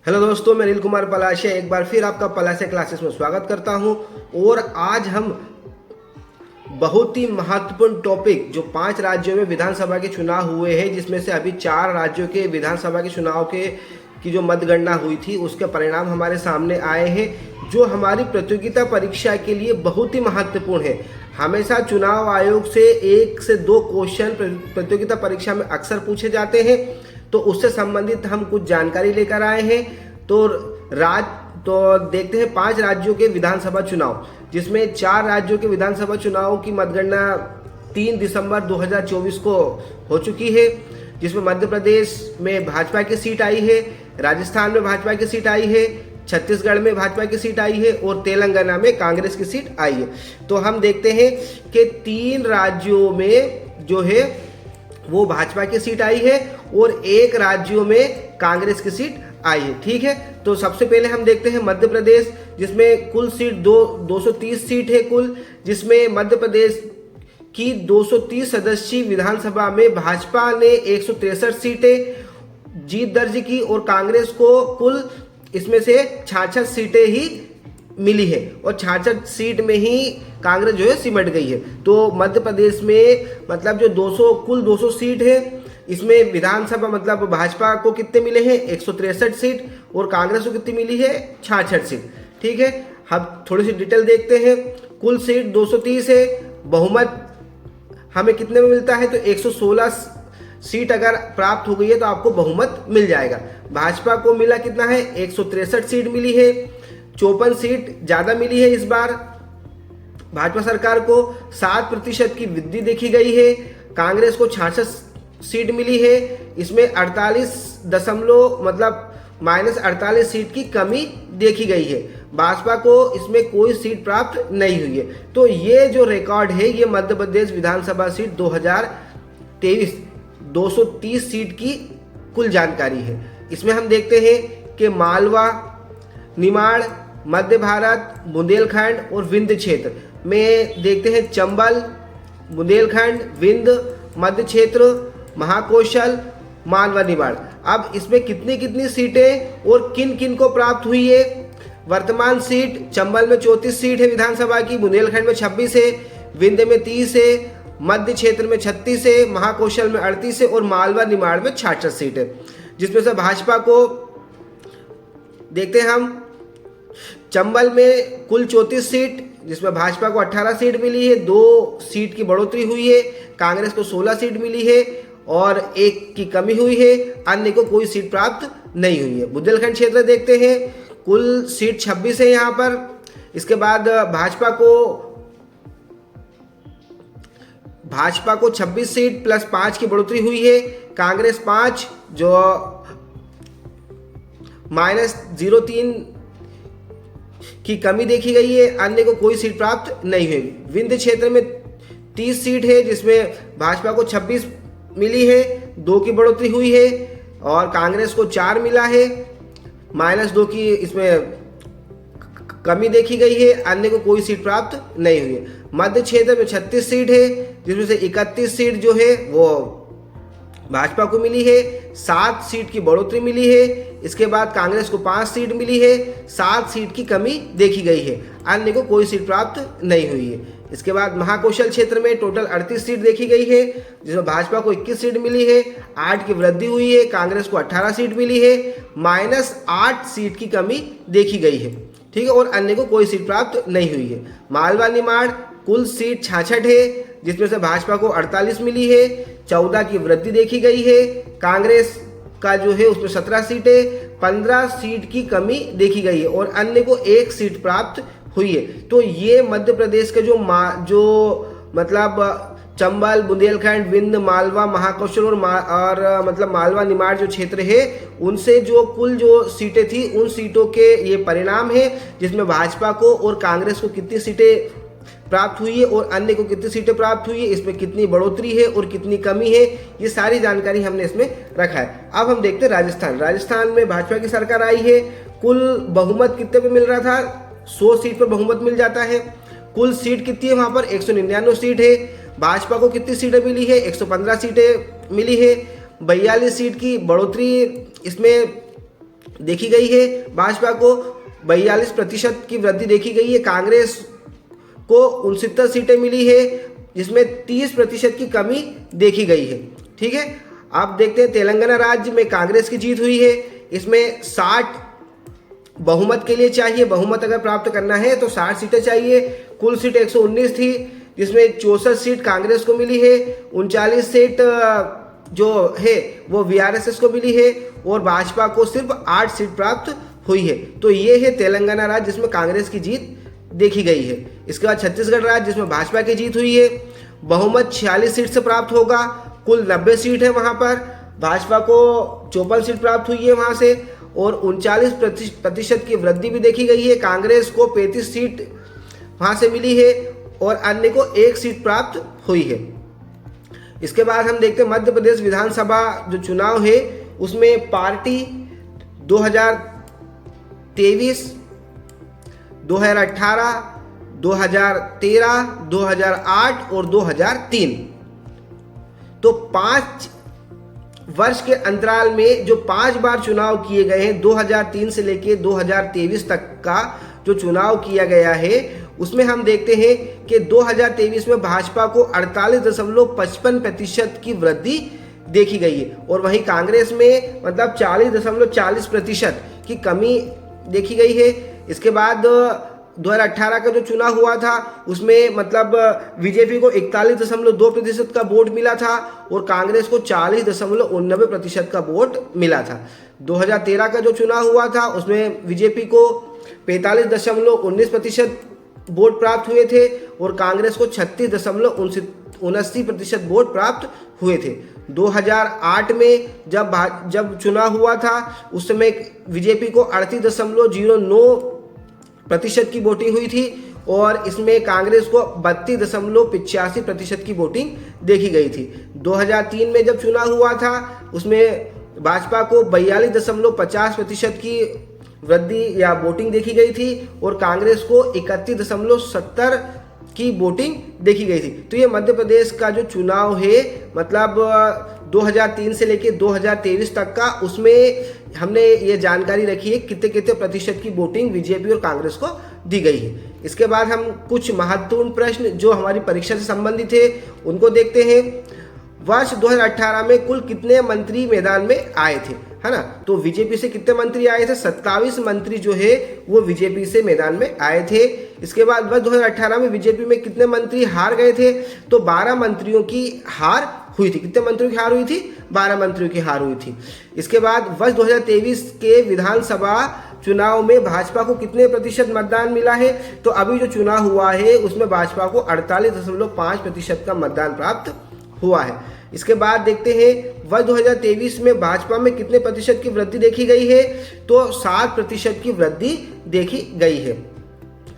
Hello दोस्तों, मैं अनिल कुमार पलाशे एक बार फिर आपका पलाशे क्लासेस में स्वागत करता हूं। और आज हम बहुत ही महत्वपूर्ण टॉपिक जो 5 राज्यों में विधानसभा के चुनाव हुए हैं, जिसमें से अभी 4 राज्यों के विधानसभा के चुनाव की जो मतगणना हुई थी उसके परिणाम हमारे सामने आए हैं, जो हमारी प्रतियोगिता परीक्षा के लिए बहुत ही महत्वपूर्ण है। हमेशा चुनाव आयोग से 1 से 2 क्वेश्चन प्रतियोगिता परीक्षा में अक्सर पूछे जाते हैं, तो उससे संबंधित हम कुछ जानकारी लेकर आए हैं। तो देखते हैं 5 राज्यों के विधानसभा चुनाव, जिसमें 4 राज्यों के विधानसभा चुनाव की मतगणना 3 दिसंबर 2024 को हो चुकी है, जिसमें मध्य प्रदेश में भाजपा की सीट आई है, राजस्थान में भाजपा की सीट आई है, छत्तीसगढ़ में भाजपा की सीट आई है और तेलंगाना में कांग्रेस की सीट आई है। तो हम देखते हैं कि 3 राज्यों में जो है वो भाजपा की सीट आई है और 1 राज्यों में कांग्रेस की सीट आई है। ठीक है, तो सबसे पहले हम देखते हैं मध्य प्रदेश, जिसमें कुल सीट 230 सीट है कुल, जिसमें मध्य प्रदेश की 230 सदस्यीय विधानसभा में भाजपा ने 163 सीटें जीत दर्ज की और कांग्रेस को कुल इसमें से 66 सीटें ही मिली है और 66 सीट में ही कांग्रेस जो है सिमट गई है। तो मध्य प्रदेश में मतलब जो कुल 200 सीट है, इसमें विधानसभा मतलब भाजपा को कितने मिले हैं 163 सीट और कांग्रेस को कितनी मिली है 66 सीट। ठीक है, हम थोड़ी सी डिटेल देखते हैं। कुल सीट 230 है, बहुमत हमें कितने में मिलता है तो 116 सीट अगर प्राप्त हो गई है तो आपको बहुमत मिल जाएगा। भाजपा को मिला कितना है 163 सीट मिली है, 54 सीट ज्यादा मिली है। इस बार भाजपा सरकार को 7% की वृद्धि देखी गई है। कांग्रेस को 66 सीट मिली है, इसमें 48 सीट की कमी देखी गई है। भाजपा को इसमें कोई सीट प्राप्त नहीं हुई है। तो ये जो रिकॉर्ड है ये मध्य प्रदेश विधानसभा सीट 2023 230 सीट की कुल जानकारी है। इसमें हम देखते हैं कि मालवा, निमाड़, मध्य भारत, बुंदेलखंड और विंध्य क्षेत्र में देखते हैं चंबल, बुंदेलखंड, विंध्य, मध्य क्षेत्र, महाकौशल, मालवा, निमाड़। अब इसमें कितनी कितनी सीटें और किन किन को प्राप्त हुई है। वर्तमान सीट चंबल में 34 सीट है विधानसभा की, बुंदेलखंड में 26 है, विंध्य में 30 है, मध्य क्षेत्र में 36 है, महाकौशल में 38 है और मालवा निमाड़ में 66 सीट है। जिसमें से भाजपा को देखते हैं हम, चंबल में कुल 34 सीट, जिसमें भाजपा को 18 सीट मिली है, 2 सीट की बढ़ोतरी हुई है, कांग्रेस को 16 सीट मिली है और 1 की कमी हुई है, अन्य को कोई सीट प्राप्त नहीं हुई है। बुंदेलखंड क्षेत्र देखते हैं, कुल सीट 26 है यहाँ पर। इसके बाद भाजपा को 26 सीट प्लस 5 की बढ़ोतरी हुई है, कांग्रेस 5 जो -03 की कमी देखी गई है, अन्य को कोई सीट प्राप्त नहीं हुई। विंध्य क्षेत्र में 30 सीट है, जिसमें भाजपा को 26 मिली है, 2 की बढ़ोतरी हुई है और कांग्रेस को 4 मिला है, -2 की इसमें कमी देखी गई है, अन्य को कोई सीट प्राप्त नहीं हुई है। मध्य क्षेत्र में 36 सीट है, जिसमें से 31 सीट जो है वो भाजपा को मिली है, 7 सीट की बढ़ोतरी मिली है। इसके बाद कांग्रेस को 5 सीट मिली है, 7 सीट की कमी देखी गई है, अन्य को कोई सीट प्राप्त नहीं हुई है। इसके बाद महाकौशल क्षेत्र में टोटल 38 सीट देखी गई है, जिसमें भाजपा को 21 सीट मिली है, 8 की वृद्धि हुई है, कांग्रेस को 18 सीट मिली है, -8 सीट की कमी देखी गई है। ठीक है, और अन्य को कोई सीट प्राप्त नहीं हुई है। मालवा निमाड़ कुल सीट 66 है, जिसमें से भाजपा को 48 मिली है, 14 की वृद्धि देखी गई है, कांग्रेस का जो है उसमें 17 सीटें, 15 सीट की कमी देखी गई है और अन्य को 1 सीट प्राप्त हुई है। तो ये मध्य प्रदेश के जो मतलब चंबल, बुंदेलखंड, विंध्य, मालवा, महाकौशल और मतलब मालवा निमाड़ जो क्षेत्र है, उनसे जो कुल जो सीटें थी उन सीटों के ये परिणाम है, जिसमें भाजपा को और कांग्रेस को कितनी सीटें प्राप्त हुई है और अन्य को कितनी सीटें प्राप्त हुई है, इसमें कितनी बढ़ोतरी है और कितनी कमी है, ये सारी जानकारी हमने इसमें रखा है। अब हम देखते हैं राजस्थान में भाजपा की सरकार आई है। कुल बहुमत कितने पे मिल रहा था 100 सीट पर बहुमत मिल जाता है। कुल सीट कितनी है वहां पर 199 सीट है। भाजपा को कितनी सीटें मिली है 115 सीटें मिली है। 42 सीट की बढ़ोतरी इसमें देखी गई है, भाजपा को 42% की वृद्धि देखी गई है, कांग्रेस को 69 सीटें मिली है जिसमें 30% की कमी देखी गई है। ठीक है, आप देखते हैं तेलंगाना राज्य में कांग्रेस की जीत हुई है, इसमें 60 बहुमत के लिए चाहिए, बहुमत अगर प्राप्त करना है तो 60 सीटें चाहिए। कुल सीट 119 थी जिसमें 64 सीट कांग्रेस को मिली है, 39 सीट जो है वो वीआरएसएस को मिली है और भाजपा को सिर्फ 8 सीट प्राप्त हुई है। तो ये है तेलंगाना राज्य जिसमें कांग्रेस की जीत देखी गई है। इसके बाद छत्तीसगढ़ राज्य जिसमें भाजपा की जीत हुई है, बहुमत 46 सीट से प्राप्त होगा, कुल 90 सीट है वहां पर, भाजपा को 54 सीट प्राप्त हुई है वहां से और 39% की वृद्धि भी देखी गई है। कांग्रेस को 35 सीट वहां से मिली है और अन्य को 1 सीट प्राप्त हुई है। इसके बाद हम देखते हैं मध्य प्रदेश विधानसभा जो चुनाव है उसमें पार्टी 2023, 2018, 2013, 2008 और 2003, तो 5 वर्ष के अंतराल में जो 5 बार चुनाव किए गए हैं, 2003 से लेकर 2023 तक का जो चुनाव किया गया है उसमें हम देखते हैं कि 2023 में भाजपा को 48.55% की वृद्धि देखी गई है और वहीं कांग्रेस में मतलब 40.40% की कमी देखी गई है। इसके बाद 2018 का जो चुनाव हुआ था उसमें मतलब बीजेपी को 41.2% का वोट मिला था और कांग्रेस को 40.89% का वोट मिला था। 2013 का जो चुनाव हुआ था उसमें बीजेपी को 45.19% वोट प्राप्त हुए थे और कांग्रेस को 36.79% वोट प्राप्त हुए थे। 2008 में जब चुनाव हुआ था उस समय बीजेपी को 38.09% की वोटिंग हुई थी और इसमें कांग्रेस को 32.85% की वोटिंग देखी गई थी। 2003 में जब चुनाव हुआ था उसमें भाजपा को 42.50% की वृद्धि या वोटिंग देखी गई थी और कांग्रेस को 31.70 की वोटिंग देखी गई थी। तो ये मध्य प्रदेश का जो चुनाव है मतलब 2003 से लेकर 2023 तक का, उसमें हमने ये जानकारी रखी है कितने कितने प्रतिशत की वोटिंग बीजेपी और कांग्रेस को दी गई है। इसके बाद हम कुछ महत्वपूर्ण प्रश्न जो हमारी परीक्षा से संबंधित है उनको देखते हैं। वर्ष 2018 में कुल कितने मंत्री मैदान में आए थे, है ना? तो बीजेपी से कितने मंत्री आए थे? 27 मंत्री जो है वो बीजेपी से मैदान में आए थे। इसके बाद वर्ष 2018 में बीजेपी में कितने मंत्री हार गए थे? तो 12 मंत्रियों की हार हुई थी। कितने मंत्रियों की हार हुई थी? 12 मंत्रियों की हार हुई थी। इसके बाद वर्ष 2023 के विधानसभा चुनाव में भाजपा को कितने प्रतिशत मतदान मिला है? तो अभी जो चुनाव हुआ है उसमें भाजपा को 48.5% का मतदान प्राप्त हुआ है। इसके बाद देखते हैं वर्ष 2023 में भाजपा में कितने प्रतिशत की वृद्धि देखी गई है? तो 7% की वृद्धि देखी गई है।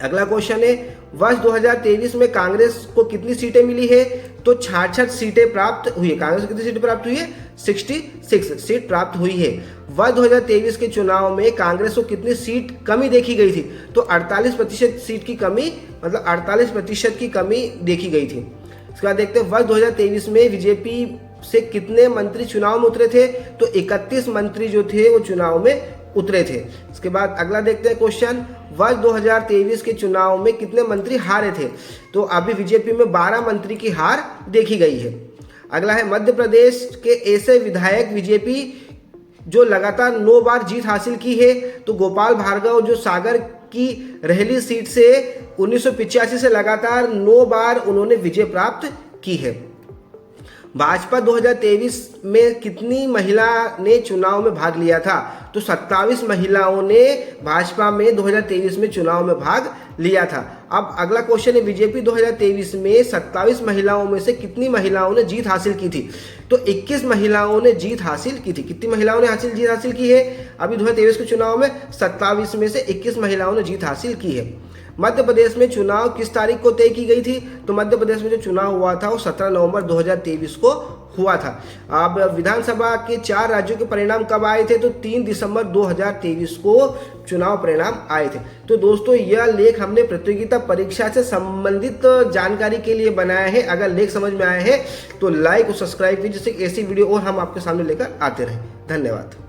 अगला क्वेश्चन है वर्ष 2023 में कांग्रेस को कितनी सीटें मिली है? तो 66 सीटें प्राप्त हुई है। कांग्रेस को कितनी सीटें प्राप्त हुई है? 66 सीट प्राप्त हुई है। वर्ष 2023 के चुनाव में कांग्रेस को कितनी सीट कमी देखी गई थी? तो 48% सीट की कमी, मतलब 48% की कमी देखी गई थी। इसके बाद देखते हैं वर्ष 2023 में बीजेपी से कितने मंत्री चुनाव में उतरे थे? तो 31 मंत्री जो थे वो चुनाव में उतरे थे। इसके बाद अगला देखते हैं क्वेश्चन, वर्ष 2023 के चुनाव में कितने मंत्री हारे थे? तो अभी बीजेपी में 12 मंत्री की हार देखी गई है। अगला है मध्य प्रदेश के ऐसे विधायक बीजेपी जो लगातार 9 बार जीत हासिल की है। तो गोपाल भार्गव जो सागर की रहली सीट से 1985 से लगातार 9 बार उन्होंने विजय प्राप्त की है। भाजपा 2023 में कितनी महिला ने चुनाव में भाग लिया था? तो 27 महिलाओं ने भाजपा में 2023 में चुनाव में भाग लिया था। अब अगला क्वेश्चन है बीजेपी 2023 में 27 महिलाओं में से कितनी महिलाओं ने जीत हासिल की थी? तो 21 महिलाओं ने जीत हासिल की थी। कितनी महिलाओं ने जीत हासिल की है? अभी 2023 के चुनाव में 27 में से 21 महिलाओं ने जीत हासिल की है। मध्य प्रदेश में चुनाव किस तारीख को तय की गई थी? तो मध्य प्रदेश में जो चुनाव हुआ था वो 17 नवंबर 2023 को हुआ था। अब विधानसभा के 4 राज्यों के परिणाम कब आए थे? तो 3 दिसंबर 2023 को चुनाव परिणाम आए थे। तो दोस्तों यह लेख हमने प्रतियोगिता परीक्षा से संबंधित जानकारी के लिए बनाया है। अगर लेख समझ में आया है तो लाइक और सब्सक्राइब कीजिए जिससे ऐसी वीडियो और हम आपके सामने लेकर आते रहें। धन्यवाद।